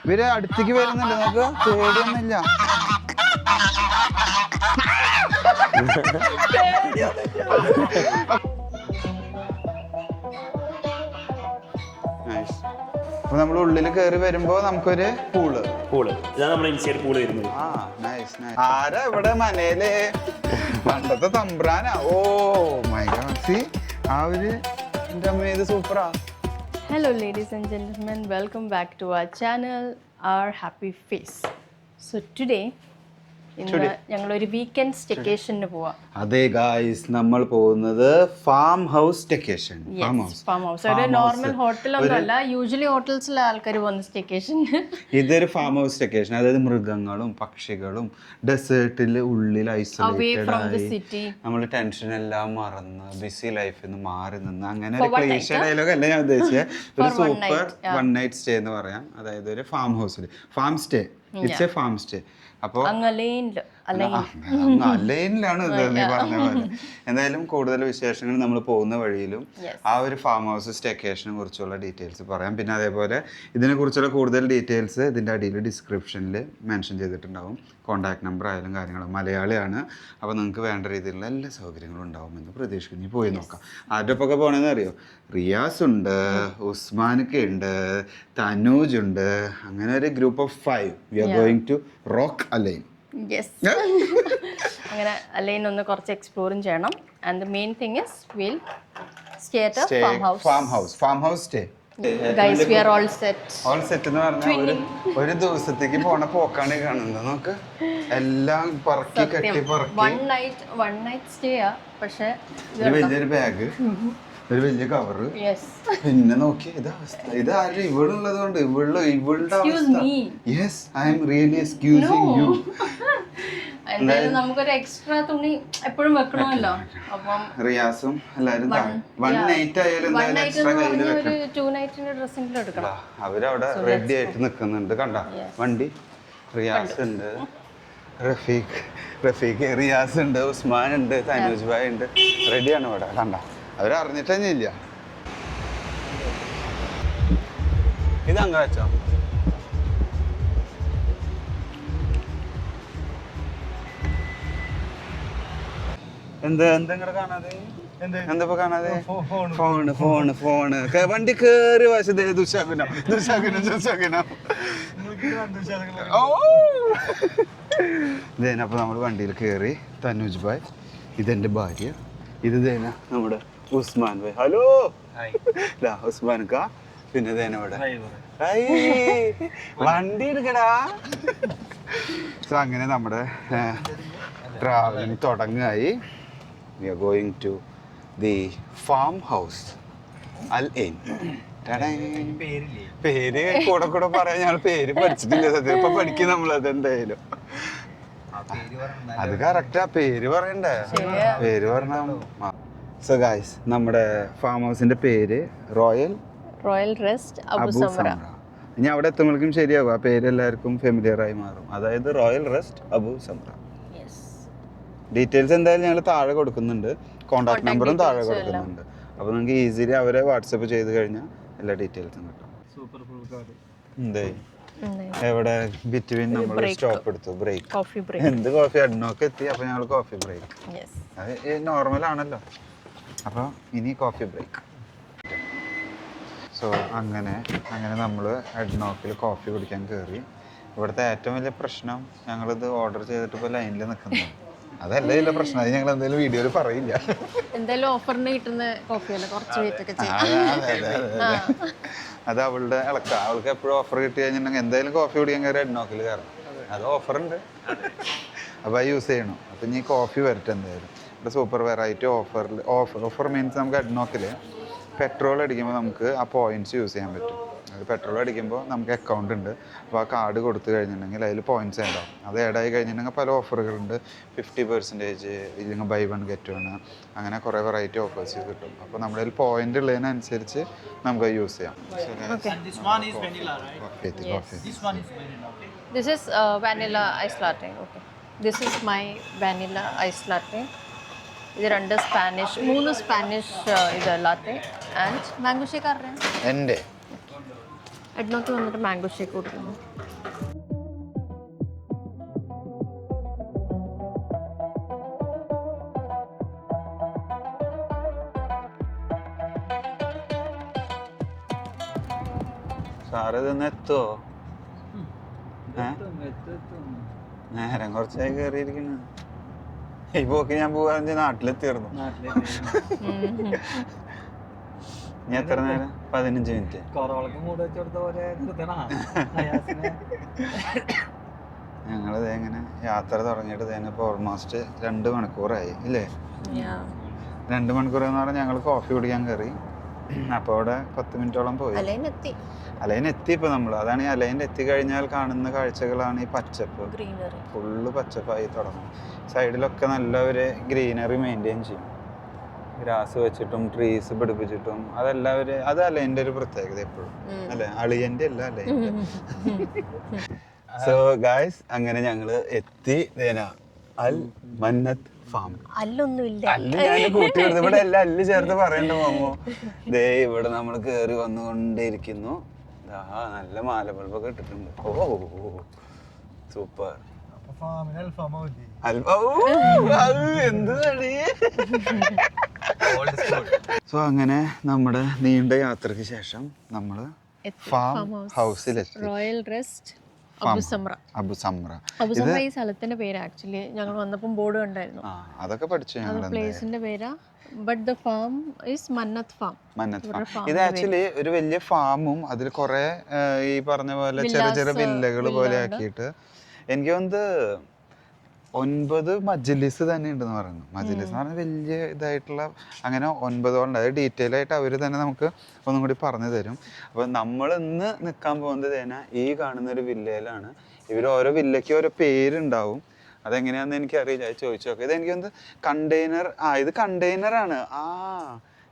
ഇവര് അടുത്തേക്ക് വരുന്നില്ല, നമുക്ക് പേടിയൊന്നുമില്ല. അപ്പൊ നമ്മൾ ഉള്ളിൽ കയറി വരുമ്പോ നമുക്കൊരു പൂള് ഇതാണ് നമ്മുടെ ഇൻസൈഡ് പൂള് വരുന്നത്. ആരാ ഇവിടെ മനയില് പണ്ടത്തെ തമ്പ്രാനാ. ഓ മൈ ഗോഡ്, സീ ആ ഒരു എൻ്റെ അമ്മ, ഇത് സൂപ്പറാ. Hello ladies and gentlemen, welcome back to our channel, Our Happy Face. So today ഞങ്ങളൊരു വീക്കെൻഡ് സ്റ്റെക്കേഷന് പോവാം. അതെ ഗായ്സ്, നമ്മൾ പോകുന്നത് ഫാം ഹൗസ് സ്റ്റെക്കേഷൻ. ഫാം ഹൗസ് ഒരു നോർമൽ ഹോട്ടലൊന്നും അല്ല. യൂഷ്വലി ഹോട്ടൽസിലെ ആൾക്കാർ പോകുന്ന സ്റ്റെക്കേഷൻ. ഇതൊരു ഫാം ഹൗസ് സ്റ്റെക്കേഷൻ, അതായത് മൃഗങ്ങളും പക്ഷികളും ഡെസേർട്ടിൽ ഉള്ളിൽ ഐസൊലേറ്റഡ് ആയി നമ്മൾ ടെൻഷൻ എല്ലാം മറന്ന് ബിസി ലൈഫിൽ നിന്ന് മാറി നിന്ന്, അങ്ങനെ ഒരു ക്ലീഷ ഡയലോഗ് അല്ല ഞാൻ ഉദ്ദേശിച്ചത്. ഒരു സൂപ്പർ വൺ നൈറ്റ് സ്റ്റേ എന്ന് പറയാം. അതായത് ഒരു ഫാം ഹൗസിൽ farm stay, it's A farm stay. അപ്പോൾ ലൈനിലാണ് നീ പറഞ്ഞ പോലെ. എന്തായാലും കൂടുതൽ വിശേഷങ്ങൾ നമ്മൾ പോകുന്ന വഴിയിലും ആ ഒരു ഫാം ഹൗസ് സ്റ്റേക്കേഷനെ കുറിച്ചുള്ള ഡീറ്റെയിൽസ് പറയാം. പിന്നെ അതേപോലെ ഇതിനെക്കുറിച്ചുള്ള കൂടുതൽ ഡീറ്റെയിൽസ് ഇതിൻ്റെ അടിയിൽ ഡിസ്ക്രിപ്ഷനിൽ മെൻഷൻ ചെയ്തിട്ടുണ്ടാവും. കോൺടാക്ട് നമ്പർ ആയാലും കാര്യങ്ങളും. മലയാളിയാണ്, അപ്പോൾ നിങ്ങൾക്ക് വേണ്ട രീതിയിലുള്ള എല്ലാ സൗകര്യങ്ങളും ഉണ്ടാവുമെന്ന് പ്രതീക്ഷിക്കുന്നു. ഇനി പോയി നോക്കാം. ആരുടെ ഒപ്പൊക്കെ പോകണമെന്ന് അറിയോ? റിയാസ് ഉണ്ട്, ഉസ്മാനൊക്കെ ഉണ്ട്, തനൂജ് ഉണ്ട്. അങ്ങനെ ഒരു group of 5 we are going to rock align. അങ്ങനെ അലൈൻ ഒന്ന് കുറച്ച് എക്സ്പ്ലോറും ചെയ്യണം. And the main thing is will stay at farm house stay. Guys, we are all set. All set എന്ന് പറഞ്ഞാൽ ഒരു ദിവസത്തേക്ക് പോണ പോക്കാണ് കാണുന്നത്. നമുക്ക് എല്ലാം പറക്കി കെട്ടി പറക്കി. വൺ നൈറ്റ് സ്റ്റേ ആ. പക്ഷേ ഒരു വലിയൊരു ബാഗ്, ഒരു വലിയ കവറ്, പിന്നെ നോക്കി ഇത് ആരും ഇവളുള്ളത് കൊണ്ട് ഇവളുടെ അവസ്ഥ. Yes, I am really excusing you. എന്തായാലും നമുക്കൊരു എക്സ്ട്രാ തുണി എപ്പോഴും വെക്കണമല്ലോ. അപ്പം റിയാസും എല്ലാരും വൺ നൈറ്റ് ആയാലും എക്സ്ട്രാ കയ്യിൽ വെക്കണം. 2 നൈറ്റിന്റെ ഡ്രസ്സെങ്കിലും എടുക്കണം. അവരവിടെ റെഡി ആയിട്ട് നിൽക്കുന്നുണ്ട്. കണ്ട വണ്ടി. റിയാസ് ഉണ്ട്, റഫീഖ്, റിയാസ് ഉണ്ട്, ഉസ്മാൻ ഉണ്ട്, തനൂജ് ഭായ് ഉണ്ട്. റെഡിയാണ് ഇവിടെ. കണ്ട, അവരറിഞ്ഞിട്ടേ ഇല്ല. ഇത് അങ്ങ് വെച്ചോ. എന്താ കാണാതെ? എന്താ കാണാതെ? ഫോണ് വണ്ടി കേറി വശത്തെ ദുശകുനം. അപ്പൊ നമ്മൾ വണ്ടിയിൽ കയറി. തനൂജ് ഭായ്, ഇതെന്റെ ഭാര്യ, ഇത് ദേന നമ്മുടെ ഉസ്മാൻ ഭായ്. ഹലോ ഉസ്മാൻ കാ. പിന്നെ ദേന ഇവിടെ വണ്ടി എടുക്കടാ. സോ അങ്ങനെ നമ്മുടെ travelling തുടങ്ങായി. We are going to the farmhouse Al Ain. പേര് കൂടെ പറയാൻ ഞങ്ങൾ പേര് പഠിച്ചിട്ടില്ല സത്യം. ഇപ്പൊ പഠിക്കും നമ്മളത്. എന്തായാലും അത് കറക്റ്റാ, പേര് പറയണ്ടേ? പേര് പറഞ്ഞ. സോ ഗൈസ്, നമ്മുടെ ഫാം ഹൗസിന്റെ പേര് റോയൽ റെസ്റ്റ് അബു സമറ. ഇനി അവിടെ എത്തുമ്പോഴേക്കും ശരിയാകും, ആ പേര് എല്ലാവർക്കും ഫെമിലിയർ ആയി മാറും. അതായത് റോയൽ റെസ്റ്റ് അബു സമറ. ഡീറ്റെയിൽസ് എന്തായാലും ഞങ്ങൾ താഴെ കൊടുക്കുന്നുണ്ട്. കോൺടാക്ട് നമ്പറും താഴെ കൊടുക്കുന്നുണ്ട്. അപ്പോൾ നിങ്ങൾക്ക് ഈസിലി അവരെ വാട്സപ്പ് ചെയ്ത് കഴിഞ്ഞാൽ എല്ലാ ഡീറ്റെയിൽസും കിട്ടും. എന്തേ എവിടെ ബിറ്റ്വീൻ നമ്മൾ സ്റ്റോപ്പ് എടുത്തു, ബ്രേക്ക്. എന്ത് കോഫി? അഡ്നോക്ക് എത്തി. അപ്പോൾ ഞങ്ങൾ കോഫി ബ്രേക്ക്. അത് നോർമൽ ആണല്ലോ. അപ്പോൾ ഇനി കോഫി ബ്രേക്ക്. സോ അങ്ങനെ നമ്മൾ അഡ്നോക്കിൽ കോഫി കുടിക്കാൻ കയറി. ഇവിടുത്തെ ഏറ്റവും വലിയ പ്രശ്നം, ഞങ്ങളിത് ഓർഡർ ചെയ്തിട്ട് ഇപ്പോൾ ലൈനിൽ നിൽക്കുന്നത്. അതല്ല ഇതിന്റെ പ്രശ്നം. അത് ഞങ്ങൾ എന്തായാലും വീഡിയോയിൽ പറയില്ല. എന്തായാലും ഓഫറിന് കിട്ടുന്ന കോഫിയല്ല, കുറച്ച് വെയിറ്റ് ഒക്കെ ചെയ്യും. അത് അവളുടെ ഇളക്ക. അവൾക്ക് എപ്പോഴും ഓഫർ കിട്ടി കഴിഞ്ഞിട്ടുണ്ടെങ്കിൽ എന്തായാലും കോഫി കുടിക്കാൻ കയറി അഡ്നോക്കിൽ കയറണം. അത് ഓഫറുണ്ട്, അപ്പോൾ അത് യൂസ് ചെയ്യണം. അപ്പം ഇനി കോഫി വരട്ടെ. എന്തായാലും ഇവിടെ സൂപ്പർ വെറൈറ്റി ഓഫർ മീൻസ് നമുക്ക് അഡ്നോക്കിൽ പെട്രോൾ അടിക്കുമ്പോൾ നമുക്ക് ആ പോയിന്റ്സ് യൂസ് ചെയ്യാൻ പറ്റും. അത് പെട്രോൾ അടിക്കുമ്പോൾ നമുക്ക് അക്കൗണ്ട് ഉണ്ട്. അപ്പോൾ ആ കാർഡ് കൊടുത്തു കഴിഞ്ഞിട്ടുണ്ടെങ്കിൽ അതിൽ പോയിന്റ്സ് ഉണ്ടാവും. അത് ആഡായി കഴിഞ്ഞിട്ടുണ്ടെങ്കിൽ പല ഓഫറുകളുണ്ട്. 50% ഇല്ലെങ്കിൽ ബൈ 1 get 1, അങ്ങനെ കുറേ വെറൈറ്റി ഓഫേഴ്സ് കിട്ടും. അപ്പോൾ നമ്മുടെ കയ്യിൽ പോയിന്റ് ഉള്ളതിനനുസരിച്ച് നമുക്ക് യൂസ് ചെയ്യാം. This is vanilla ice latte. Okay. This is my vanilla ice latte. ഇത് 3 സ്പാനിഷ് ഇത് ലാത്തെ ആൻഡ് മാംഗോ ഷേക്ക്. എൻ്റെ എഡ്നോക്ക് വന്നിട്ട് മാംഗോ ഷേക്ക് കൊടുക്കുന്നു. സാറ് ഇതൊന്ന് എത്തുമോ? നേരം കുറച്ചായി കയറിയിരിക്കുന്നു. ഈ പോക്ക് ഞാൻ പോവാ നാട്ടിലെത്തിയിരുന്നു. ഇനി എത്ര നേരം? 15 മിനിറ്റ്. ഞങ്ങളിത് എങ്ങനെ യാത്ര തുടങ്ങിയിട്ട് തന്നെ ഇപ്പോൾ ഓൾമോസ്റ്റ് 2 മണിക്കൂറായി ഇല്ലേ? 2 മണിക്കൂർ എന്ന് പറഞ്ഞാൽ ഞങ്ങൾ കോഫി കുടിക്കാൻ കയറി. അപ്പോൾ അവിടെ 10 മിനിറ്റോളം പോയി. അലൈനെത്തി ഇപ്പോൾ നമ്മൾ. അതാണ് ഈ അലൈൻ എത്തിക്കഴിഞ്ഞാൽ കാണുന്ന കാഴ്ചകളാണ് ഈ പച്ചപ്പ്. ഫുള്ള് പച്ചപ്പായി തുടങ്ങും. സൈഡിലൊക്കെ നല്ല ഒരു ഗ്രീനറി മെയിൻറ്റെയിൻ ചെയ്യും. ഗ്രാസ് വെച്ചിട്ടും ട്രീസ് പിടിപ്പിച്ചിട്ടും അതെല്ലാവരും. അത് അലൈൻ്റെ ഒരു പ്രത്യേകത എപ്പോഴും അല്ലേ? അളിയൻ്റെ അല്ല അലൈൻ്റെ. സോ ഗായ്സ്, അങ്ങനെ ഞങ്ങൾ എത്തി അൽ മന്നത്ത് ഫാം. അല്ല് ഞാൻ കൂട്ടി കൊടുത്തു. ഇവിടെ എല്ലാം അല്ല് ചേർത്ത് പറയണ്ട പോമോ? ദേ ഇവിടെ നമ്മൾ കയറി വന്നുകൊണ്ടേയിരിക്കുന്നു. നല്ല മാല ബൾബൊക്കെ ഇട്ടിട്ടുണ്ട്. ഓ സൂപ്പർ. സോ അങ്ങനെ നമ്മുടെ നീണ്ട യാത്രക്ക് ശേഷം നമ്മള് ഫാം ഹൗസിലെത്തി. Royal rest Abu Samra. ഈ സ്ഥലത്തിന്റെ പേര് ആക്ച്വലി ഞങ്ങൾ വന്നപ്പോൾ ബോർഡ് കണ്ടായിരുന്നു. അതൊക്കെ പഠിച്ചു ഞങ്ങൾ. പ്ലേസിന്റെ പേരാ. But the farm is Mannat farm. ഇത് ആക്ച്വലി ഒരു വലിയ ഫാമും അതിൽ കുറെ ഈ പറഞ്ഞ പോലെ ചെറിയ ചെറിയ വില്ലകൾ പോലെ ആക്കിയിട്ട് എനിക്ക് തോന്നുന്നത് 9 മജ്ലിസ് തന്നെ ഉണ്ടെന്ന് പറയുന്നു. മജ്ലിസ് എന്ന് പറഞ്ഞാൽ വലിയ ഇതായിട്ടുള്ള അങ്ങനെ 9 ഉണ്ട്. അത് ഡീറ്റെയിൽ ആയിട്ട് അവർ തന്നെ നമുക്ക് ഒന്നും കൂടി പറഞ്ഞു തരും. അപ്പോൾ നമ്മൾ ഇന്ന് നിൽക്കാൻ പോകുന്നത് തന്നെ ഈ കാണുന്നൊരു വില്ലയിലാണ്. ഇവർ ഓരോ വില്ലയ്ക്ക് ഓരോ പേരുണ്ടാവും. അതെങ്ങനെയാണെന്ന് എനിക്കറിയില്ല. അത് ചോദിച്ചു നോക്കാം. ഇതെനിക്ക് ഒന്ന് കണ്ടെയ്നർ. ഇത് കണ്ടെയ്നറാണ്.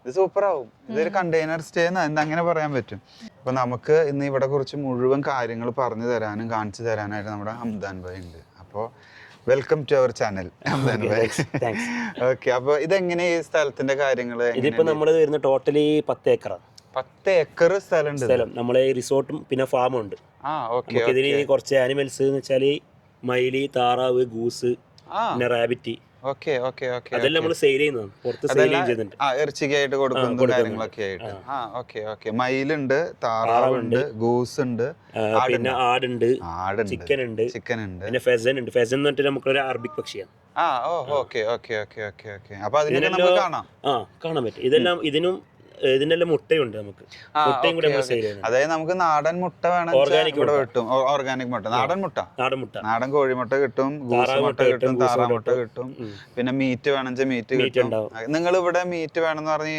ഇത് സൂപ്പറാവും. ഇതൊരു കണ്ടെയ്നർ സ്റ്റേ എന്ന് അങ്ങനെ പറയാൻ പറ്റും. അപ്പോൾ നമുക്ക് ഇന്ന് ഇവിടെ കുറിച്ച് മുഴുവൻ കാര്യങ്ങൾ പറഞ്ഞു തരാനും കാണിച്ചു തരാനായിട്ട് നമ്മുടെ ഹംദാൻ ഭായ് ഉണ്ട്. അപ്പോൾ welcome to our channel. Okay, അപ്പോൾ ഇതെങ്ങനെ ഈ സ്ഥലത്തിന്റെ കാര്യങ്ങൾ? ഇതിപ്പോ നമ്മൾ വരുന്ന ടോട്ടലി 10 ഏക്കറാണ്. 10 ഏക്കർ സ്ഥലം. നമ്മളെ റിസോർട്ടും പിന്നെ ഫാമും ഉണ്ട്. ഇതിൽ കുറച്ച് ആനിമൽസ് എന്ന് വെച്ചാല് മയില്, താറാവ്, ഗൂസ്, പിന്നെ റാബിറ്റ്. അതെല്ലാം നമ്മൾ സെയിൽ ചെയ്യുന്നതാണ്. പുറത്ത് സെയിൽ ചെയ്യുന്നുണ്ട്. ഇറച്ചിക്കായിട്ട് കൊടുക്കുന്ന കാര്യങ്ങളൊക്കെ ആയിട്ട്. മയിലുണ്ട്, താറാവുണ്ട്, ഗൂസ് ഉണ്ട്, പിന്നെ ആടുണ്ട്, ചിക്കൻ ഉണ്ട്, പിന്നെ ഫെസൻ ഉണ്ട്. ഫെസൻ എന്ന് പറഞ്ഞിട്ട് നമുക്കൊരു അറബിക് പക്ഷിയാണ്. കാണാൻ പറ്റും. ഇതെല്ലാം ഇതിനെല്ലാം മുട്ടയുണ്ട്. നമുക്ക് മുട്ടയും കൂടെ നമ്മൾ സെയിൽ ചെയ്യുന്നത്. അതായത് നമുക്ക് നാടൻ മുട്ട വേണം, ഓർഗാനിക് കിട്ടും. ഓർഗാനിക് മുട്ട, നാടൻ കോഴിമുട്ട കിട്ടും, ഗൂസ് മുട്ട കിട്ടും, താറാ മുട്ട കിട്ടും. പിന്നെ മീറ്റ് വേണമെങ്കിൽ മീറ്റ് കിട്ടും. നിങ്ങൾ ഇവിടെ മീറ്റ് വേണമെന്ന് പറഞ്ഞ്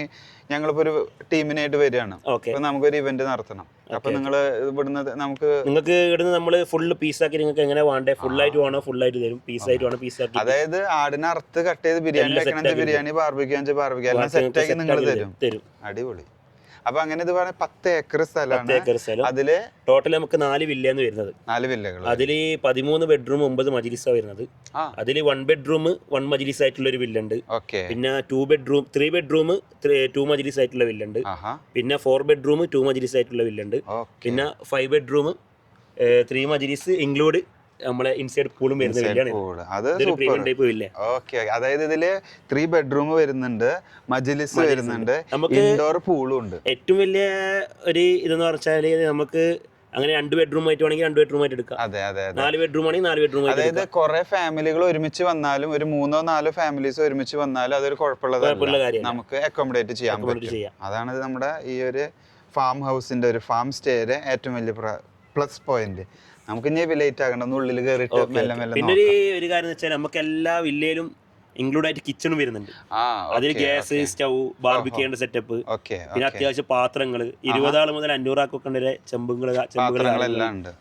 ഞങ്ങളിപ്പോ ഒരു ടീമിനായിട്ട് വരികയാണ്. അപ്പൊ നമുക്കൊരു ഇവന്റ് നടത്തണം. അപ്പൊ നിങ്ങള് ഇവിടുന്ന് നിങ്ങൾക്ക് ഇവിടുന്ന് നമ്മള് ഫുള്ള് പീസാക്കി നിങ്ങൾക്ക് എങ്ങനെ വേണ്ടേ? ഫുള്ളായിട്ട് വേണോ ഫുള്ളായിട്ട് തരും, പീസായിട്ട് വേണോ പീസാക്കി. അതായത് ആടിനെ അറുത്ത് കട്ട് ചെയ്ത് ബിരിയാണി വെക്കണമെങ്കിൽ ബിരിയാണി, ബാർബിക്യൂ ബാർബിക്യൂ എല്ലാം സെറ്റാക്കി നിങ്ങൾ തരും. അടിപൊളി. അപ്പൊ അങ്ങനെ ഇത് പറഞ്ഞ 10 ഏക്കർ സ്ഥലമാണ്. അതില് ടോട്ടൽ നമുക്ക് 4 വില്ലയാണ് വരുന്നത്. 4 വില്ലകൾ. അതില് 13 ബെഡ്റൂം 9 മജ്ലിസാണ് വരുന്നത്. അതില് 1 ബെഡ്റൂം 1 മജ്ലിസ് ആയിട്ടുള്ള ഒരു വില്ലുണ്ട്. പിന്നെ 2 ബെഡ്റൂം 3 ബെഡ്റൂം 2 മജ്ലിസ് ആയിട്ടുള്ള വില്ലുണ്ട്. പിന്നെ 4 ബെഡ്റൂം 2 മജ്ലിസ് ആയിട്ടുള്ള വില്ലുണ്ട്. പിന്നെ 5 ബെഡ്റൂം 3 മജ്ലിസ് ഇൻക്ലൂഡ് നമ്മളെ ഇൻസൈഡ് പൂളും വരുന്ന വില്ലാണ്. അതായത് ഇതില് 3 ബെഡ്റൂം വരുന്നുണ്ട്, മജ്ലിസ് വരുന്നുണ്ട്, ഇൻഡോർ പൂളും ഉണ്ട്. ഏറ്റവും വലിയ ഒരു ഇതെന്ന് പറഞ്ഞാല് നമുക്ക് അങ്ങനെ 2 ബെഡ്റൂം ആയിട്ട് വേണമെങ്കിൽ 2 ബെഡ്റൂം ആയിട്ട് എടുക്കാം. 4 ബെഡ്റൂം ആണെങ്കിൽ 4 ബെഡ്റൂം. അതായത് കുറെ ഫാമിലികൾ ഒരുമിച്ച് വന്നാലും, ഒരു 3-4 ഫാമിലീസ് ഒരുമിച്ച് വന്നാലും അതൊരു കുഴപ്പമുള്ള കാര്യം, നമുക്ക് അക്കോമഡേറ്റ് ചെയ്യാൻ പറ്റും. അതാണ് നമ്മുടെ ഈ ഒരു ഫാം ഹൗസിന്റെ ഒരു ഫാം സ്റ്റേയുടെ ഏറ്റവും വലിയ പ്ലസ് പോയിന്റ്. നമുക്ക് ഇനി ലേറ്റ് ആകണ്ട, ഒന്ന് ഉള്ളിൽ കയറിയിട്ട് മെല്ലെ മെല്ലെ. പിന്നെ ഒരു കാര്യം വെച്ചാൽ നമുക്ക് എല്ലാ വില്ലയിലും ഇൻക്ലൂഡ് ആയിട്ട് കിച്ചണും വരുന്നുണ്ട്. അതിൽ ഗ്യാസ്, സ്റ്റൗ, ബാർബിക്യൂന്റെ സെറ്റപ്പ്, പിന്നെ അത്യാവശ്യം പാത്രങ്ങൾ 20 ആൾ മുതൽ 500 ആൾക്കൊക്കെ ചെമ്പുകളെല്ലാം ഉണ്ട്.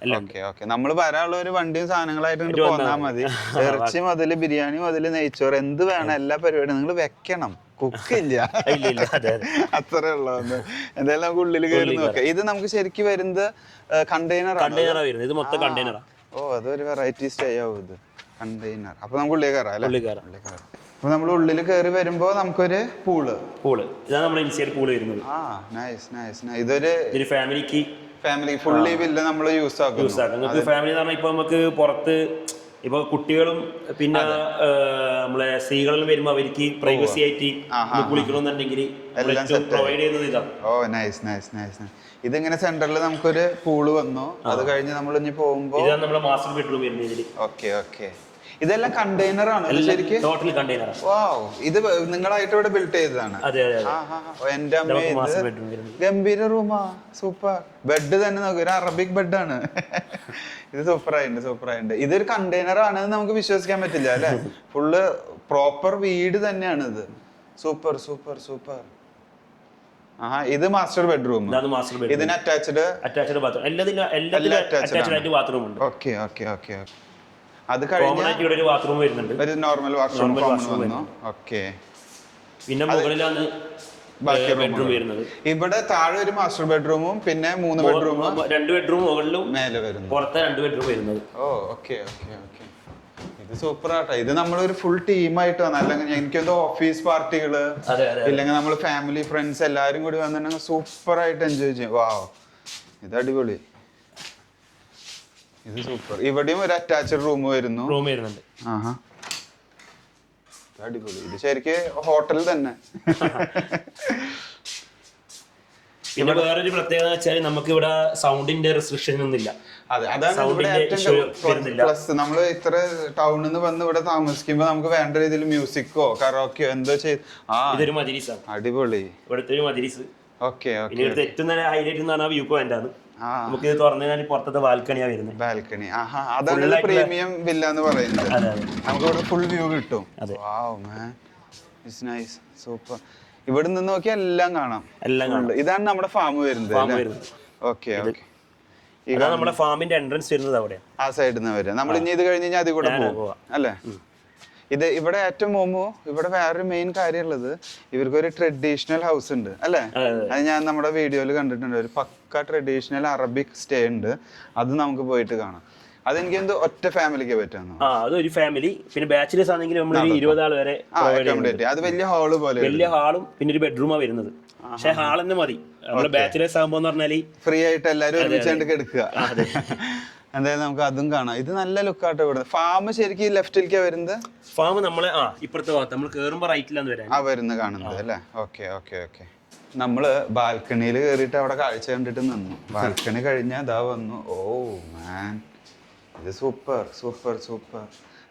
നമ്മൾ വരാനുള്ള ഒരു വണ്ടിയും സാധനങ്ങളായിട്ട് പോന്നാൽ മതി. ഇറച്ചി മുതൽ ബിരിയാണി മുതൽ നെയ്ച്ചോറ് എന്ത് വേണം എല്ലാ പരിപാടിയും നിങ്ങൾ വെക്കണം. കുക്കില്ല, അത്രേ ഉള്ളൂ. എന്തായാലും നമുക്ക് ഉള്ളിൽ കയറി നോക്കാം. ഇത് നമുക്ക് ശരിക്കും വരുന്നത് കണ്ടെയ്നറാണ്. ഇത് മൊത്തം കണ്ടെയ്നറാ. അതൊരു വെറൈറ്റി സ്റ്റേ ആവും ഇത്, കണ്ടെയ്നർ. അപ്പൊ നമുക്ക് ഉള്ളിൽ കയറാം അല്ലേ? അപ്പൊ നമ്മൾ ഉള്ളിൽ കയറി വരുമ്പോ നമുക്കൊരു പൂള് ഇതാണ് നമ്മുടെ ഇൻസൈഡ് പൂള് വരുന്നത്. Nice nice. ഇതൊരു ഫാമിലിക്ക് ഫാമിലി ഫുള്ളി വില്ല നമ്മൾ യൂസ് ആക്കും. നിങ്ങൾക്ക് ഫാമിലി എന്ന് പറഞ്ഞാൽ ഇപ്പൊ നമുക്ക് പുറത്ത് ഇപ്പൊ കുട്ടികളും പിന്നെ നമ്മളെ സ്ത്രീകളും വരുമ്പോ അവർക്ക് പ്രൈവസി ആയിട്ട് കുളിക്കണമെന്നുണ്ടെങ്കിൽ പ്രൊവൈഡ് ചെയ്യുന്നത് ഇതാണ്. ഓ നൈസ് നൈസ് നൈസ്. ഇതിങ്ങനെ സെന്ററിൽ നമുക്കൊരു പൂള് വന്നു, അത് കഴിഞ്ഞ് നമ്മൾ ഇനി പോകുമ്പോ ഇതാണ് നമ്മുടെ മാസ്റ്റർ ബെഡ്റൂം വരുന്നത്. Okay okay. ഇതെല്ലാം കണ്ടെയ്നർ ആണ് ശരിക്കും? Total container. വാവ്, ഇത് നിങ്ങളായിട്ട് ഇവിടെ ബിൽഡ് ചെയ്തതാണ്? അതെ അതെ. എന്റെ അമ്മ, ഗംഭീര റൂമാ, സൂപ്പർ. ബെഡ് തന്നെ നോക്ക്, ഒരു അറബിക് ബെഡാണ്. ഇത് സൂപ്പറായിട്ടുണ്ട് സൂപ്പറായിട്ടുണ്ട്. ഇതൊരു കണ്ടെയ്നർ ആണെന്ന് നമുക്ക് വിശ്വസിക്കാൻ പറ്റില്ല അല്ലെ? ഫുള്ള് പ്രോപ്പർ വീട് തന്നെയാണ് ഇത്. Super super super. ഇത് മാസ്റ്റർ ബെഡ്റൂം. ഇതിന് അറ്റാച്ച്ഡ് ബാത്റൂം ഉണ്ട്. Okay okay okay. അത് കഴിഞ്ഞിട്ട് ഒരു ബാത്റൂം വരുന്നുണ്ട്, ഒരു നോർമൽ വാഷ്റൂം വന്നു. ഓക്കെ. പിന്നെ മുകളിലാണ് ബെഡ്റൂം വരുന്നത്. ഇവിടെ താഴെ ഒരു മാസ്റ്റർ ബെഡ്റൂമും പിന്നെ 3 ബെഡ്റൂം, 2 ബെഡ്റൂം മുകളിലും മേലെ വരുന്നു, പുറത്തെ 2 ബെഡ്റൂം വരുന്നത്. ഓ ഓക്കെ ഓക്കെ ഓക്കെ. ഇത് സൂപ്പർ ആട്ടോ. ഇത് നമ്മളൊരു ഫുൾ ടീമായിട്ട് വന്ന, അല്ലെങ്കിൽ എനിക്കെന്തോ ഓഫീസ് പാർട്ടികള് ഇല്ലെങ്കിൽ നമ്മൾ ഫാമിലി ഫ്രണ്ട്സ് എല്ലാരും കൂടി വന്നിട്ടുണ്ടെങ്കിൽ സൂപ്പർ ആയിട്ട് എൻജോയ് ചെയ്യും. വാവ്, ഇത് അടിപൊളി. ഇത് സൂപ്പർ. ഇവിടെയും ഒരു അറ്റാച്ച്ഡ് റൂം വരുന്നുണ്ട്. അടിപൊളി. ഇത് ശരിക്കും ഹോട്ടൽ തന്നെ. പിന്നെ വേറൊരു പ്രത്യേകത വെച്ചാൽ നമുക്ക് ഇവിടെ സൗണ്ടിന്റെ റെസ്ട്രിക്ഷൻ ഒന്നുമില്ല. അതെ, അതാണ് പ്ലസ്. നമ്മൾ ഇത്ര ടൗണിൽ നിന്ന് വന്ന് ഇവിടെ താമസിക്കുമ്പോ നമുക്ക് വേണ്ട രീതിയിൽ മ്യൂസിക്കോ കരോക്കെയോ എന്തോ ഇതൊരു മജ്‌ലിസാണ്. അടിപൊളി. ഇവിടുത്തെ ഒരു മജ്‌ലിസ്. Okay okay. ഇവിടുത്തെ ഏറ്റവും നല്ല ഹൈലൈറ്റ് എന്ന് പറഞ്ഞാൽ വ്യൂ പോയിന്റ് ആണ്. നമുക്ക് ഇത് തുറന്നു കഴിഞ്ഞാൽ പുറത്തത്തെ ബാൽക്കണിയാ വരുന്നത്. ബാൽക്കണി. അതാണ് പ്രീമിയം വില്ല എന്ന് പറയുന്നത്. നമുക്ക് ഇവിടെ ഫുൾ വ്യൂ കിട്ടും. വാവ് മാൻ, ഇറ്റ്സ് നൈസ്, സൂപ്പർ. ഇവിടെ നിന്ന് നോക്കിയാൽ എല്ലാം കാണാം. ഇതാണ് നമ്മുടെ ഫാം വരുന്നത്. Okay okay. ഇതാണ് നമ്മുടെ ഫാമിന്റെ എൻട്രൻസ് വരുന്നത്. അവിടെ ആ സൈഡിൽ നിന്ന് വരിക. നമ്മൾ ഇനി ഇത് കഴിഞ്ഞ് കഴിഞ്ഞാൽ അതിൽ കൂടെ പോകും അല്ലേ? ഇത് ഇവിടെ ഏറ്റവും ഇവിടെ വേറൊരു മെയിൻ കാര്യമുള്ളത്, ഇവർക്കൊരു ട്രഡീഷണൽ ഹൗസ് ഉണ്ട് അല്ലേ? അത് ഞാൻ നമ്മുടെ വീഡിയോയിൽ കണ്ടിട്ടുണ്ട്. ഒരു പക്ക ട്രഡീഷണൽ അറബിക് സ്റ്റേ ഉണ്ട്. അത് നമുക്ക് പോയിട്ട് കാണാം. അതെനിക്ക് എന്ത് ഒറ്റ ഫാമിലിക്ക് പറ്റുന്നു. അതൊരു ഫാമിലി. പിന്നെ ബാച്ചിലേഴ്സ് ആണെങ്കിൽ നമ്മൾ 20 ആൾ വരെ അത് വലിയ ഹാള് പോലെ, വലിയ ഹാളും പിന്നെ ഒരു ബെഡ്റൂമാ വരുന്നത്. പക്ഷെ ഹാൾ തന്നെ മതി. നമ്മള് ബാച്ചിലേഴ്സ് ആകുമ്പോ പറഞ്ഞാല് ഫ്രീ ആയിട്ട് എല്ലാരും ഒരുമിച്ച് എടുക്കുക. എന്തായാലും നമുക്ക് അതും കാണാം. ഇത് നല്ല ലുക്കാട്ടോ. ഇവിടെ ഫാം ശരിക്കും ലെഫ്റ്റിലേക്കാ വരുന്നത്. ഫാം നമ്മളെ ഇപ്പുറത്തെ ഭാഗത്ത് നമ്മൾ കേറുമ്പോ റൈറ്റിലാണ് വരുന്നത് കാണുന്നത് അല്ലേ? Okay okay okay. നമ്മള് ബാൽക്കണിയിൽ കയറിയിട്ട് അവിടെ കാഴ്ച കണ്ടിട്ട് നിന്നു. ബാൽക്കണി കഴിഞ്ഞാൽ ഇതാ വന്നു. ഓ മാൻ, ഇത് സൂപ്പർ സൂപ്പർ സൂപ്പർ.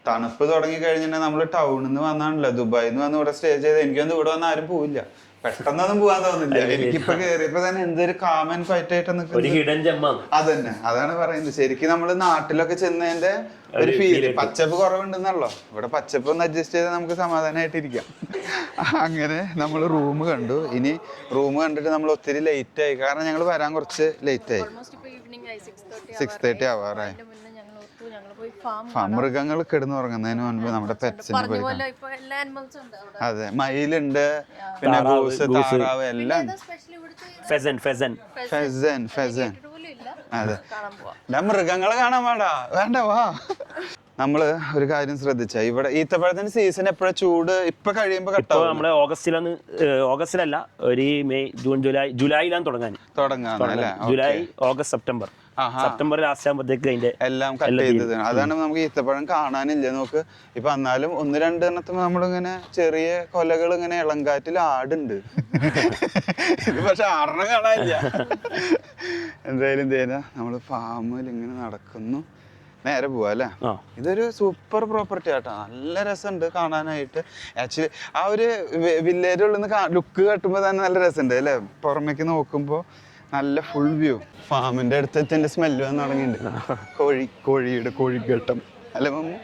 തണുപ്പ് തുടങ്ങി കഴിഞ്ഞിട്ടുണ്ടെങ്കിൽ നമ്മൾ ടൗണിൽ നിന്ന് വന്നാണല്ലോ, ദുബായിൽ നിന്ന് വന്ന് ഇവിടെ സ്റ്റേ ചെയ്ത്. എനിക്കൊന്നും ഇവിടെ വന്ന് ആരും പോവില്ല, പെട്ടെന്നൊന്നും പോകാൻ തോന്നില്ല. എനിക്കിപ്പോ കേറിയപ്പോ തന്നെ എന്തൊരു കാമൻ ഫൈറ്റ് ആയിട്ട് നിൽക്കുന്നത്. അതന്നെ, അതാണ് പറയുന്നത്. ശരിക്കും നമ്മള് നാട്ടിലൊക്കെ ചെന്നതിന്റെ ഒരു ഫീല്. പച്ചപ്പ് കുറവുണ്ടെന്നല്ലോ, ഇവിടെ പച്ചപ്പ് ഒന്ന് അഡ്ജസ്റ്റ് ചെയ്താൽ നമുക്ക് സമാധാനമായിട്ടിരിക്കാം. അങ്ങനെ നമ്മൾ റൂം കണ്ടു. ഇനി റൂം കണ്ടിട്ട് നമ്മൾ ഒത്തിരി ലേറ്റ് ആയി, കാരണം ഞങ്ങൾ വരാൻ കുറച്ച് ലേറ്റ് ആയി. 6:30 ആവാറായി. മൃഗങ്ങൾ കിടന്നുറങ്ങുന്നതിന് മുൻപ് നമ്മുടെ പെറ്റ്സിന് പോയി. അതെ, മയിലുണ്ട്, പിന്നെ ഗൂസ്, താറാവ് എല്ലാം. അതെ, മൃഗങ്ങളെ കാണാൻ വേണ്ട വാ. നമ്മള് ഒരു കാര്യം ശ്രദ്ധിച്ച, ഇവിടെ ഈത്തപ്പഴത്തിന്റെ സീസൺ എപ്പോഴാ? ചൂട് ഇപ്പൊ കഴിയുമ്പോ കട്ടാവും. നമ്മള് ഓഗസ്റ്റിലല്ല, ഒരു മെയ് ജൂൺ ജൂലൈയിലാണ് തുടങ്ങാൻ. ജൂലൈ ഓഗസ്റ്റ് സെപ്റ്റംബർ ലാസ്റ്റ് ആകുമ്പോഴത്തേക്ക് അതിന്റെ എല്ലാം കട്ട് ചെയ്തത്. അതാണ് നമുക്ക് ഈത്തപ്പഴം കാണാനില്ല. നോക്ക്, ഇപ്പൊ എന്നാലും 1-2 എണ്ണത്തിന് നമ്മളിങ്ങനെ ചെറിയ കൊലകൾ ഇങ്ങനെ ഇളങ്കാറ്റിൽ ആടുണ്ട്. ഇത് പക്ഷെ ആടണം കാണാനില്ല. എന്തായാലും തേനാ നമ്മള് ഫാമിൽ ഇങ്ങനെ നടക്കുന്നു. നേരെ പോവാ അല്ലേ? ഇതൊരു സൂപ്പർ പ്രോപ്പർട്ടി ആട്ടോ. നല്ല രസമുണ്ട് കാണാനായിട്ട്. ആക്ച്വലി ആ ഒരു വില്ലേജുള്ളിൽ നിന്ന് ലുക്ക് കട്ടുമ്പോ തന്നെ നല്ല രസമുണ്ട് അല്ലേ? പുറമേക്ക് നോക്കുമ്പോ നല്ല ഫുൾ വ്യൂ. ഫാമിന്റെ അടുത്തെത്തിന്റെ സ്മെല്ല് വന്ന് തുടങ്ങിയിട്ടുണ്ട്. കോഴിയുടെ കോഴിക്കട്ടം അല്ലെ മമ്മു?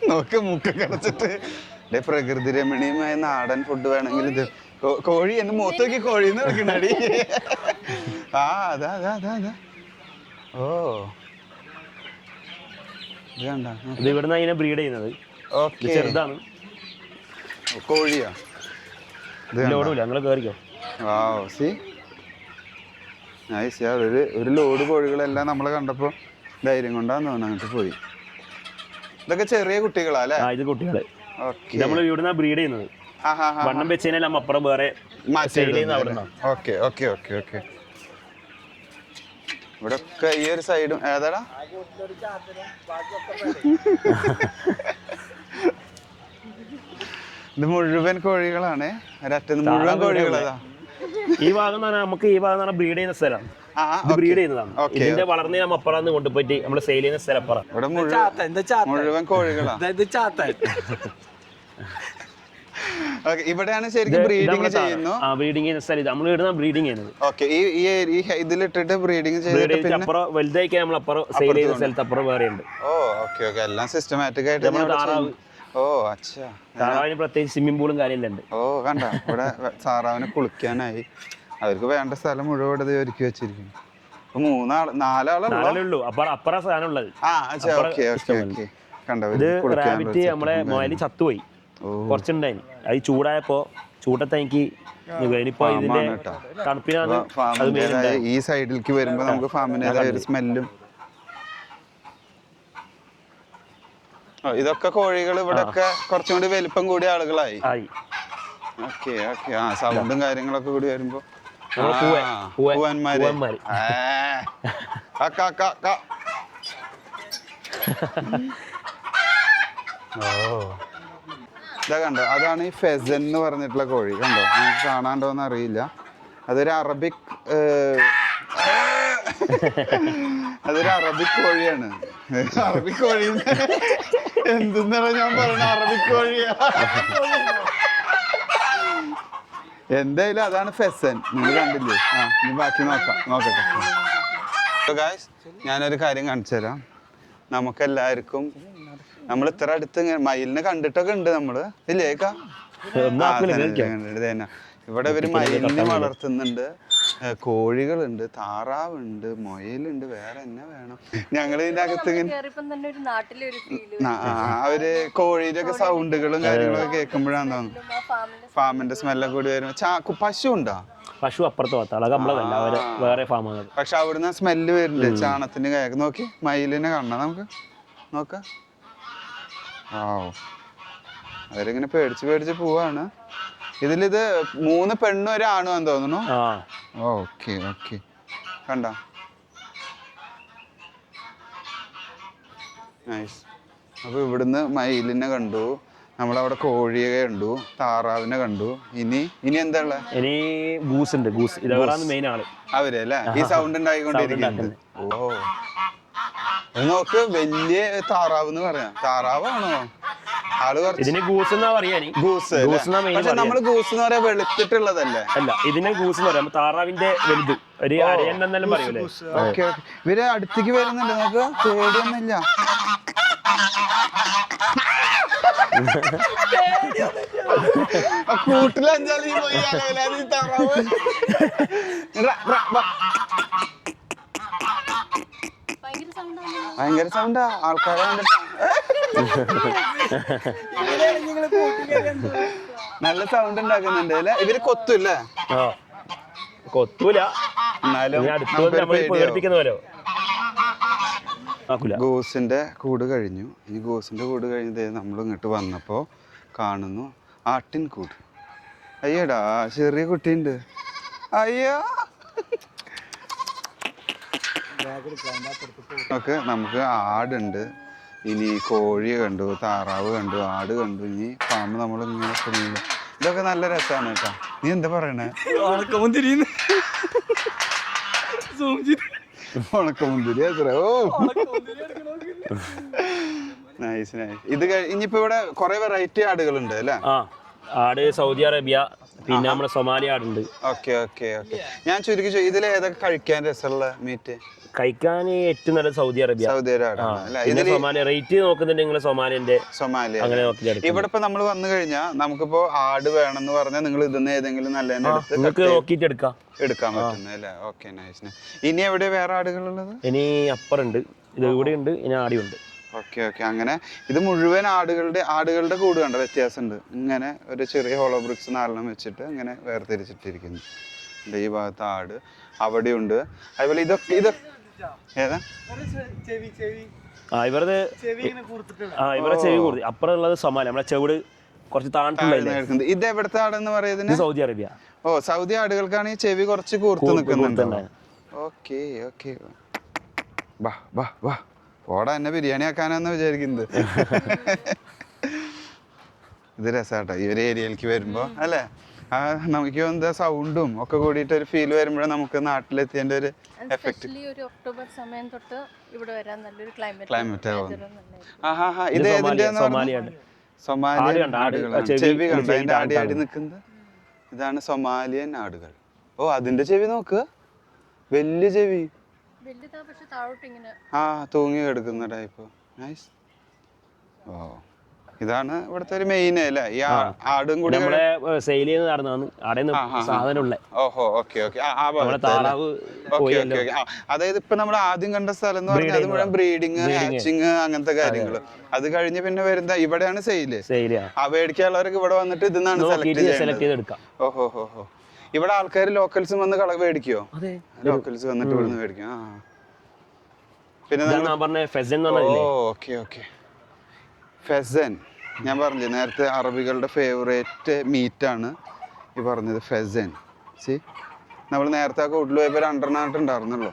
നോക്ക്, മൂക്ക് കടച്ചിട്ട്. പ്രകൃതി രമണീയമായ നാടൻ ഫുഡ് വേണമെങ്കിൽ ഇത്. കോഴി എന്ന് മൂത്തോക്കി കോഴിന്ന് വെക്കണടി. അതാ അതാ അതാ അതാ. ഓ, ഇത് ഇവിടുന്ന് അതിനെ ബ്രീഡ് ചെയ്യുന്നത്. ചെറുതാണ്. കോഴിയാ? ഞങ്ങള് കേറിക്കോ. ഒരു ലോഡ് കോഴികളെല്ലാം നമ്മളെ കണ്ടപ്പോ ധൈര്യം കൊണ്ടാന്ന് തോന്നുന്നു അങ്ങോട്ട് പോയി. ഇതൊക്കെ ചെറിയ കുട്ടികളാ അല്ലേ? ഇത് കുട്ടികള് നമ്മള് ഇവിടുന്ന് ബ്രീഡ് ചെയ്യുന്നത്. വണ്ണം വെച്ച് കഴിഞ്ഞാൽ അപ്പുറം വേറെ. ഇവിടെ ഒക്കെ ഈ ഒരു സൈഡും ഏതാടാ ഇത് മുഴുവൻ കോഴികളാണ് ഒരറ്റത്ത് മുഴുവൻ കോഴികളതാ ഈ ഭാഗം നമുക്ക് ഈ ഭാഗം ബ്രീഡ് ചെയ്യുന്ന സ്ഥലം ബ്രീഡ് ചെയ്യുന്നതാണ് ഇതിന്റെ വളർന്ന് നമ്മ അപ്പുറന്ന് കൊണ്ടുപോയിട്ട് നമ്മൾ സെയിൽ ചെയ്യുന്ന സ്ഥലം അപ്പുറം ഇവിടെ മുഴുവൻ കോഴികളാണ് ഇവിടെയാണ് ശരിക്കും ബ്രീഡിംഗ് ചെയ്യുന്നു ബ്രീഡിംഗ് ചെയ്യുന്ന സ്ഥലം നമ്മൾ ഇവിടുന്ന് ബ്രീഡിംഗ് ചെയ്യുന്നത് ഓക്കെ ഈ ഇതിലിട്ടിട്ട് ബ്രീഡിംഗ് ചെയ്തിട്ട് അപ്പുറം വലുതായിക്കാൻ നമ്മൾ അപ്പുറം സെയിൽ ചെയ്യുന്ന സ്ഥലത്ത് അപ്പുറം വേറെ ഉണ്ട് ഓ ഓക്കെ ഓക്കെ എല്ലാം സിസ്റ്റമാറ്റിക് ആയിട്ട് ഓ അച്ഛാ താറാവിന് പ്രത്യേകിച്ച് സ്വിമ്മിംഗ് പൂളും കാര്യമെല്ലാം ഉണ്ട് ഓ കണ്ട ഇവിടെ താറാവിനെ കുളിക്കാനായി അവർക്ക് വേണ്ട സ്ഥലം മുഴുവൻ ഒരുക്കി വെച്ചിരിക്കുന്നു ഇപ്പൊ നാലാളേ ഉള്ളൂ അപ്പുറം സാധനം ഉള്ളത് ഇത് റാബിറ്റ് നമ്മളെ മൊബൈലിൽ ചത്തുപോയി കുറച്ചുണ്ടായിന് അത് ചൂടായപ്പോ ചൂടത്ത് എനിക്ക് ഇനിയിപ്പോ ഇതിന്റെ തണുപ്പിനാണ് ഈ സൈഡിലേക്ക് വരുമ്പോ നമുക്ക് ഫാമിനേതായ ഒരു സ്മെല്ലും ഇതൊക്കെ കോഴികൾ ഇവിടെ ഒക്കെ കുറച്ചും കൂടി വലിപ്പം കൂടിയ ആളുകളായി ഓക്കെ ഓക്കെ ആ സൗണ്ടും കാര്യങ്ങളൊക്കെ കൂടി വരുമ്പോ പൂവന്മാര് ഇതാ കണ്ടോ അതാണ് ഈ ഫെസൻ എന്ന് പറഞ്ഞിട്ടുള്ള കോഴി കണ്ടോ നിങ്ങൾക്ക് കാണാണ്ടോന്ന് അറിയില്ല അതൊരു അറബിക് കോഴിയാണ് അറബിക് കോഴി എന്തെന്നാണ് ഞാൻ പറഞ്ഞ അറബിക് കോഴിയാ എന്തായാലും അതാണ് ഫെസൻ നിങ്ങൾ കണ്ടില്ലേ ഇനി ബാക്കി നോക്കട്ടെ ഗായ്സ് ഞാനൊരു കാര്യം കാണിച്ചു തരാം നമുക്കെല്ലാവർക്കും നമ്മൾ ഇത്ര അടുത്ത് മയിലിനെ കണ്ടിട്ടൊക്കെ ഉണ്ട് നമ്മള് ഇല്ലേക്കാ ഇവിടെ ഇവര് മയിലിനെ വളർത്തുന്നുണ്ട് കോഴികളുണ്ട് താറാവുണ്ട് മുയലുണ്ട് വേറെ എന്നെ വേണം ഞങ്ങൾ ഇതിന്റെ അകത്ത് അവര് കോഴിയുടെ ഒക്കെ സൗണ്ടുകളും കാര്യങ്ങളൊക്കെ കേൾക്കുമ്പോഴാണ് തോന്നുന്നു ഫാമിന്റെ സ്മെല്ലൊക്കെ കൂടി വരുമ്പോ പശു ഉണ്ടോ പശു അപ്പുറത്ത് വേറെ ഫാമാണ് പക്ഷെ അവിടുന്ന് സ്മെല്ല് വരുന്നുണ്ട് ചാണത്തിന്റെ കയക്ക് നോക്കി മയിലിനെ കാണണം നമുക്ക് നോക്കാം അവരിങ്ങനെ പേടിച്ച് പോവാണ് ഇതിലിത് 3 പെണ്ണും 1 ആണും എന്ന് തോന്നുന്നു ഓക്കെ ഓക്കെ കണ്ട നൈസ് അപ്പൊ ഇവിടുന്ന് മയിലിനെ കണ്ടു നമ്മളവിടെ കോഴിയെ കണ്ടു താറാവിനെ കണ്ടു ഇനി എന്താ ഉള്ളത് ഇനി ഗൂസ് ഉണ്ട് ഗൂസ് ഇതാണ് മെയിൻ ആള് അവര് അല്ലേ ഈ സൗണ്ട് ഉണ്ടായിക്കൊണ്ടിരിക്കുന്നത് ഓ നോക്ക് വലിയ താറാവ് എന്ന് പറയാം താറാവാണോ ആള് ഇതിന് ഗൂസ് എന്നാ പറയാ പക്ഷെ നമ്മള് ഗൂസ് എന്ന് പറയാ വെളുത്തിട്ടുള്ളതല്ലേ അല്ല ഇതിന് ഗൂസ് എന്ന് പറയാം താറാവിന്റെ വലുത് ഒരു അരയെന്നെല്ലാം പറയൂലേ ഓക്കെ ഇവര് അടുത്തേക്ക് വരുന്നുണ്ട് നമുക്ക് പേടിയൊന്നുമില്ല കൂട്ടിലഞ്ചാലി താറാവ് ഭയങ്കര സൗണ്ടാ ആൾക്കാരെ നല്ല സൗണ്ട് ഉണ്ടാക്കുന്നുണ്ട് അല്ലേ ഇവര് കൊത്തൂല്ലേ കൊത്തൂല ഗൂസിന്റെ കൂട് കഴിഞ്ഞു ഈ ഗൂസിന്റെ കൂട് കഴിഞ്ഞത് നമ്മൾ ഇങ്ങോട്ട് വന്നപ്പോ കാണുന്നു ആട്ടിൻ കൂട് അയ്യടാ ചെറിയ കുട്ടിയുണ്ട് അയ്യോ ഒക്കെ നമുക്ക് ആടുണ്ട് ഇനി കോഴി കണ്ടു താറാവ് കണ്ടു ആട് കണ്ടു ഇനി പാമ്പ് നമ്മളിങ്ങനെ ഫുള്ള് ഇതൊക്കെ നല്ല രസമാണ് കേട്ടോ നീ എന്താ പറയണേ ഉണക്കമുന്തിരി എത്ര ഓ നൈസ് നൈസ് ഇത് ഇനിയിപ്പോ ഇവിടെ കുറെ വെറൈറ്റി ആടുകളുണ്ട് അല്ലേ ആട് സൗദി അറേബ്യ പിന്നെ നമ്മുടെ സൊമാലിയ ആടുണ്ട് ഓക്കെ ഓക്കെ ഓക്കെ ഞാൻ ചുരുക്കി ഇതിൽ ഏതൊക്കെ കഴിക്കാൻ രസമുള്ള മീറ്റ് കഴിക്കാൻ ഏറ്റവും നല്ല സൗദി അറേബ്യ സൊമാലിയ റേറ്റ് നോക്കുന്നുണ്ടെങ്കിൽ സൊമാലിയ അങ്ങനെ ഇവിടെ ഇപ്പൊ നമ്മൾ വന്നു കഴിഞ്ഞാൽ നമുക്കിപ്പോ ആട് വേണമെന്ന് പറഞ്ഞാൽ നിങ്ങൾ ഇതിന്ന് ഏതെങ്കിലും നല്ല നോക്കിട്ട് എടുക്കാൻ പറ്റുന്നത് അല്ലേ ഓക്കെ നൈസ് ഇനി എവിടെ വേറെ ആടുകളുള്ളത് ഇനി അപ്പറുണ്ട് ഇത് ഇവിടെ ഉണ്ട് ഇനി ആടിയുണ്ട് ഓക്കെ ഓക്കെ അങ്ങനെ ഇത് മുഴുവൻ ആടുകളുടെ കൂട് കണ്ട വ്യത്യാസമുണ്ട് ഇങ്ങനെ ഒരു ചെറിയ ഹോളോ ബ്രിക്സ് 4 വെച്ചിട്ട് ഇങ്ങനെ വേർതിരിച്ചിട്ടിരിക്കുന്നു ഈ ഭാഗത്ത് ആട് അവിടെയുണ്ട് അതുപോലെ ഇതൊക്കെ ഏതാ ഇവരുടെ ചെവി കൊടുത്തു അപ്പുറം ഉള്ളത് സൊമാലിയ നമ്മളെ ചെവിട് കുറച്ച് താഴ്ത്തുന്നത് ഇത് എവിടുത്തെ ആടെന്ന് പറയുന്നത് സൗദി അറേബ്യ ഓ സൗദി ആടുകൾക്കാണ് ഈ ചെവി കുറച്ച് കൂർത്ത് നിൽക്കുന്നുണ്ട് ഓക്കെ ഓക്കെ ബാ ബാ ബാ പോടാ, എന്നെ ബിരിയാണി ആക്കാനാന്ന് വിചാരിക്കുന്നത്. ഇത് രസാട്ടോ ഈ ഒരു ഏരിയയിലേക്ക് വരുമ്പോ അല്ലേ. നമുക്ക് എന്താ സൗണ്ടും ഒക്കെ കൂടിയിട്ട് ഒരു ഫീൽ വരുമ്പോഴേ നമുക്ക് നാട്ടിലെത്തിയതിന്റെ ഒരു എഫക്ട്. ഒരു ഒക്ടോബർ സമയം തൊട്ട് ഇവിടെ വരാൻ നല്ലൊരു ക്ലൈമറ്റ് ആവും. ഇത് ഏതിന്റെ സൊമാലിയൻ ആടുകളാണ്. ചെവി കണ്ടോ അതിന്റെ ആടി ആടി നിൽക്കുന്നത്? ഇതാണ് സൊമാലിയൻ ആടുകൾ. ഓ അതിന്റെ ചെവി നോക്ക്, വലിയ ചെവി. തൂങ്ങി കിടക്കുന്ന ടൈപ്പ്. നൈസ്. ഓ ഇതാണ് ഇവിടുത്തെ ഒരു മെയിൻ അല്ലേ, ഈ ആടും കൂടി ഓഹോ ഓക്കെ ഓക്കെ. അതായത് ഇപ്പൊ നമ്മൾ ആദ്യം കണ്ട സ്ഥലം എന്ന് പറഞ്ഞാൽ അത് മുഴുവൻ ബ്രീഡിങ്, ഹാച്ചിങ് അങ്ങനത്തെ കാര്യങ്ങൾ. അത് കഴിഞ്ഞ് പിന്നെ വരുന്ന ഇവിടെയാണ് സെയില്. ആ മേടിക്കാനുള്ളവർക്ക് ഇവിടെ വന്നിട്ട് ഇതിന്നാണ് സെലക്ട് ചെയ്തെടുക്കാം. ഓഹോ ഹോ ഹോ. ഇവിടെ ആൾക്കാർ ലോക്കൽസ് വന്ന് മേടിക്കോ? ലോക്കൽസ് വന്നിട്ട് ഇവിടുന്ന് മേടിക്കും. പിന്നെ ഓക്കെ ഓക്കെ. ഫെസൻ ഞാൻ പറഞ്ഞില്ലേ നേരത്തെ, അറബികളുടെ ഫേവറേറ്റ് മീറ്റാണ് ഈ പറഞ്ഞത് ഫെസൻ. സി നമ്മൾ നേരത്തെ ആ കൂട്ടിൽ പോയപ്പോൾ 2 ഉണ്ടായിരുന്നുള്ളൂ.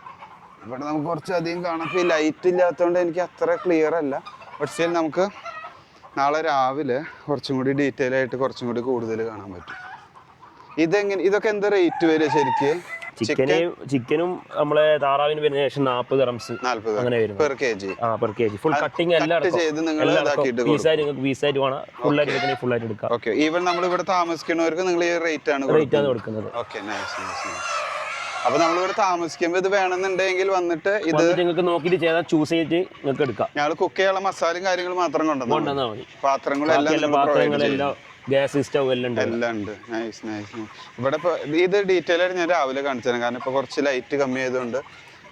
ഇവിടെ നമുക്ക് കുറച്ചധികം കാണാം. ഇപ്പോൾ ഈ ലൈറ്റ് ഇല്ലാത്തതുകൊണ്ട് എനിക്ക് അത്ര ക്ലിയർ അല്ല. പക്ഷേ നമുക്ക് നാളെ രാവിലെ കുറച്ചും കൂടി ഡീറ്റെയിൽ ആയിട്ട് കുറച്ചും കൂടി കൂടുതൽ കാണാൻ പറ്റും. ഇതൊക്കെ എന്താ റേറ്റ് വരിക ശരിക്കും? ചിക്കനും നമ്മളെ താറാവിന് വരുന്ന ശേഷം 40 dirhams അങ്ങനെ വരും per kg. Per kg full cutting എല്ലാം പീസായിട്ട് വേണം. ഫുള്ളായിട്ട് ഫുള്ളായിട്ട് എടുക്കാം. ഓക്കെ. ഈവൻ നമ്മൾ ഇവിടെ താമസിക്കുന്നവർക്ക് നിങ്ങൾ ഈ റേറ്റ് ആണ് കൊടുക്കുന്നത്. Okay nice nice. അപ്പൊ നമ്മളിവിടെ താമസിക്കുമ്പോൾ ഇത് വേണമെന്നുണ്ടെങ്കിൽ വന്നിട്ട് ഇത് നിങ്ങൾക്ക് നോക്കിയിട്ട് ചെയ്താൽ ചൂസ് ചെയ്തിട്ട് നിങ്ങൾക്ക് എടുക്കാം. ഞങ്ങൾ കുക്ക് ചെയ്യാനുള്ള മസാലയും കാര്യങ്ങളും മാത്രം കൊണ്ടുവന്നാൽ മതി. പാത്രങ്ങളെല്ലാം ഗ്യാസ് സ്റ്റവ് എല്ലാം ഉണ്ട്. Nice nice. ഇവിടെ ഇപ്പോൾ ഇത് ഡീറ്റെയിൽ ആയിട്ട് ഞാൻ രാവിലെ കാണിച്ചു തരാം. കാരണം ഇപ്പോൾ കുറച്ച് ലൈറ്റ് കമ്മി ആയതുകൊണ്ട്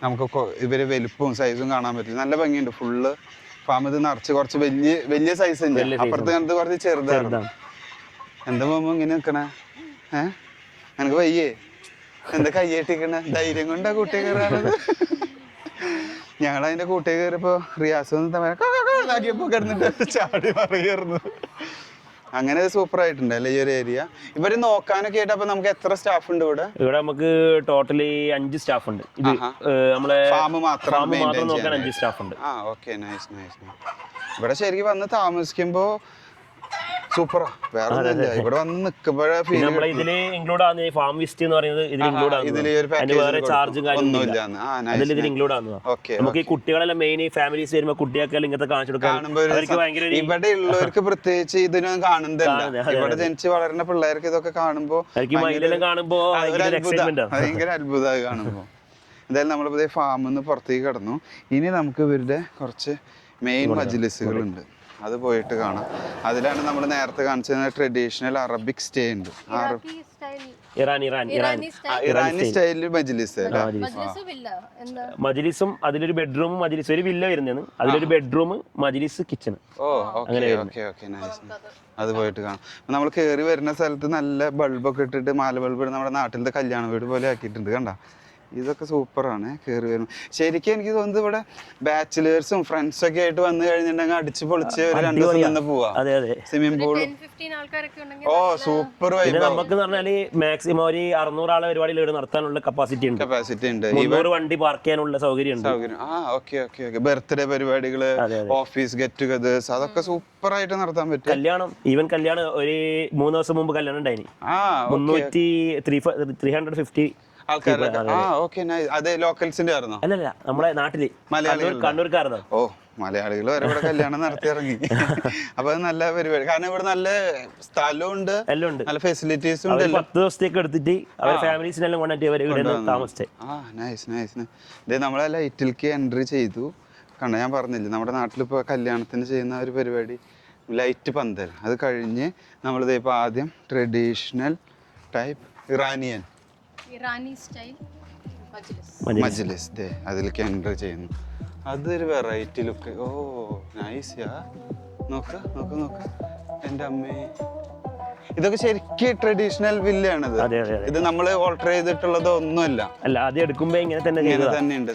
നമുക്ക് ഇവര് വലുപ്പവും സൈസും കാണാൻ പറ്റില്ല. നല്ല ഭംഗിയുണ്ട്. ഫുള്ള് ഫാം ഇത് നിറച്ച് കുറച്ച് വലിയ സൈസ് ഉണ്ട്. അപ്പുറത്ത് കണ്ടത് കുറച്ച് ചെറുതാണ്. എന്താ പോകുമ്പോ ഇങ്ങനെ നിൽക്കണേ? എനിക്ക് വയ്യേ? എന്താ കയ്യേട്ടിക്കണേ? ധൈര്യം കൊണ്ടാ കൂട്ടിയെ കയറാണത്. ഞങ്ങളതിന്റെ കൂട്ടിയെ കയറിയപ്പോ റിയാസ് ഇതാക്കിയപ്പോ കിടന്നിട്ട് ചാടി മറിയായിരുന്നു. അങ്ങനെ സൂപ്പർ ആയിട്ടുണ്ട് അല്ലേ ഈ ഒരു ഏരിയ. ഇവര് നോക്കാനൊക്കെ ആയിട്ട് അപ്പൊ നമുക്ക് എത്ര സ്റ്റാഫ് ഉണ്ട് ഇവിടെ? ഇവിടെ നമുക്ക് ടോട്ടലി 5 സ്റ്റാഫ് ഉണ്ട്. ഇത് നമ്മളെ ഫാം മാത്രം നോക്കാൻ 5 സ്റ്റാഫ് ഉണ്ട്. Okay nice nice. ഇവിടെ ശരിക്കും വന്ന് താമസിക്കുമ്പോ സൂപ്പറാ. വേറെ ഇവിടെ വന്ന് നിൽക്കുമ്പോഴേ നമ്മളെ ഇതില് ഇൻക്ലൂഡ് ആവുന്ന ഫാം വിസിറ്റ് എന്ന് പറയുന്നത് ഇതിൽ ഇൻക്ലൂഡ് ആവുന്നത്. വേറെ ചാർജും കാര്യമൊന്നുമില്ല. ഇതിൽ ഇൻക്ലൂഡ് ആവുന്നത്. നമുക്ക് ഈ കുട്ടികളെല്ലാം മെയിൻ ഫാമിലീസ് വരുമ്പോൾ കുട്ടികൾക്കെല്ലാം ഇങ്ങനത്തെ കാണിച്ചു കൊടുക്കാൻ ഇവിടെ ഉള്ളവർക്ക് പ്രത്യേകിച്ച് ഇതിനൊന്നും കാണുന്നില്ല. ഇവിടെ ജനിച്ച് വളരുന്ന പിള്ളേർക്ക് ഇതൊക്കെ കാണുമ്പോ ഭയങ്കര അത്ഭുതമായി കാണുമ്പോ. എന്തായാലും നമ്മളിപ്പോ ഫാമിൽ നിന്ന് പുറത്തേക്ക് കടന്നു. ഇനി നമുക്ക് ഇവരുടെ കുറച്ച് മെയിൻ മജ്ലിസുകളുണ്ട്, അത് പോയിട്ട് കാണാം. അതിലാണ് നമ്മൾ നേരത്തെ കാണിച്ചത് ട്രഡീഷണൽ അറബിക് സ്റ്റേ ഉണ്ട്. ഇറാനി സ്റ്റൈലിൽ മജ്ലിസും അതിലൊരു ബെഡ്റൂമും മജ്ലിസ് ഒരു വില്ല വരുന്നതാണ്. അതിലൊരു ബെഡ്റൂം മജ്ലിസ് കിച്ചൺ. അത് പോയിട്ട് കാണാം. നമ്മൾ കയറി വരുന്ന സ്ഥലത്ത് നല്ല ബൾബൊക്കെ ഇട്ടിട്ട് മാല ബൾബ് നമ്മുടെ നാട്ടിലത്തെ കല്യാണ വീട് പോലെ ആക്കിയിട്ടുണ്ട്. കണ്ട ഇതൊക്കെ സൂപ്പറാണ്. കയറി വരും. ശരിക്കും എനിക്ക് തോന്നുന്നത് ഇവിടെ ബാച്ചിലേഴ്സും ഫ്രണ്ട്സും ഒക്കെ ആയിട്ട് വന്നു കഴിഞ്ഞിട്ടുണ്ടെങ്കിൽ അടിച്ച് പൊളിച്ച് 2 ദിവസം നിന്ന് പോവാ. Swimming pool. ഓ സൂപ്പർ വൈബ്. നമുക്ക് പറഞ്ഞാല് മാക്സിമം ഒരു 600 ആളെ പരിപാടിയിൽ നടത്താനുള്ള കപ്പാസിറ്റി ഉണ്ട്. 300 വണ്ടി പാർക്ക് ചെയ്യാനുള്ള സൗകര്യം ഉണ്ട്. ബർത്ത്ഡേ പരിപാടികള്, ഓഫീസ് ഗെറ്റ് ടുഗദേഴ്സ്, അതൊക്കെ സൂപ്പർ ആയിട്ട് നടത്താൻ പറ്റും. കല്യാണം കല്യാണം ഒരു 3 ദിവസം മുമ്പ് കല്യാണം ഉണ്ടായിന്. 350 ലോക്കൽസിന്റെ ആയിരുന്നോ? അല്ലല്ല നമ്മളെ നാട്ടില് കണ്ണൂർക്കാരനോ. ഓ മലയാളികൾ വരെ ഇവിടെ കല്യാണം നടത്തി ഇറങ്ങി. അപ്പൊ അത് നല്ല പരിപാടി. കാരണം ഇവിടെ നല്ല സ്ഥലമുണ്ട്, നല്ല ഫെസിലിറ്റീസും ഉണ്ട്. 10 ദിവസത്തേക്ക് എടുത്തിട്ട് അവരുടെ ഫാമിലീസിനെല്ലാം കൊണ്ടിട്ട് താമസിച്ചേ. Nice nice. ഇത് നമ്മളെ ലൈറ്റിലേക്ക് എൻട്രി ചെയ്തു. കണ്ട ഞാൻ പറഞ്ഞില്ലേ നമ്മുടെ നാട്ടിലിപ്പോ കല്യാണത്തിന് ചെയ്യുന്ന ഒരു പരിപാടി ലൈറ്റ് പന്തൽ. അത് കഴിഞ്ഞ് നമ്മളിത് ഇപ്പൊ ആദ്യം ട്രഡീഷണൽ ടൈപ്പ് ഇറാനി സ്റ്റൈൽ മജ്ലിസ് അതിലേക്ക് എൻട്രി ചെയ്യുന്നു. അതൊരു വെറൈറ്റി ലുക്ക്. ഓ നൈസ് യാ. നോക്ക് നോക്ക് നോക്ക് എൻ്റെ അമ്മേ. ഇതൊക്കെ ശരിക്കും ട്രഡീഷണൽ വില്ലയാണിത്. ഇത് നമ്മൾ ഓൾട്ടർ ചെയ്തിട്ടുള്ളത് ഒന്നുമല്ല. അല്ല ആദ്യം എടുക്കുമ്പോ ഇങ്ങനെ തന്നെ ഉണ്ട്.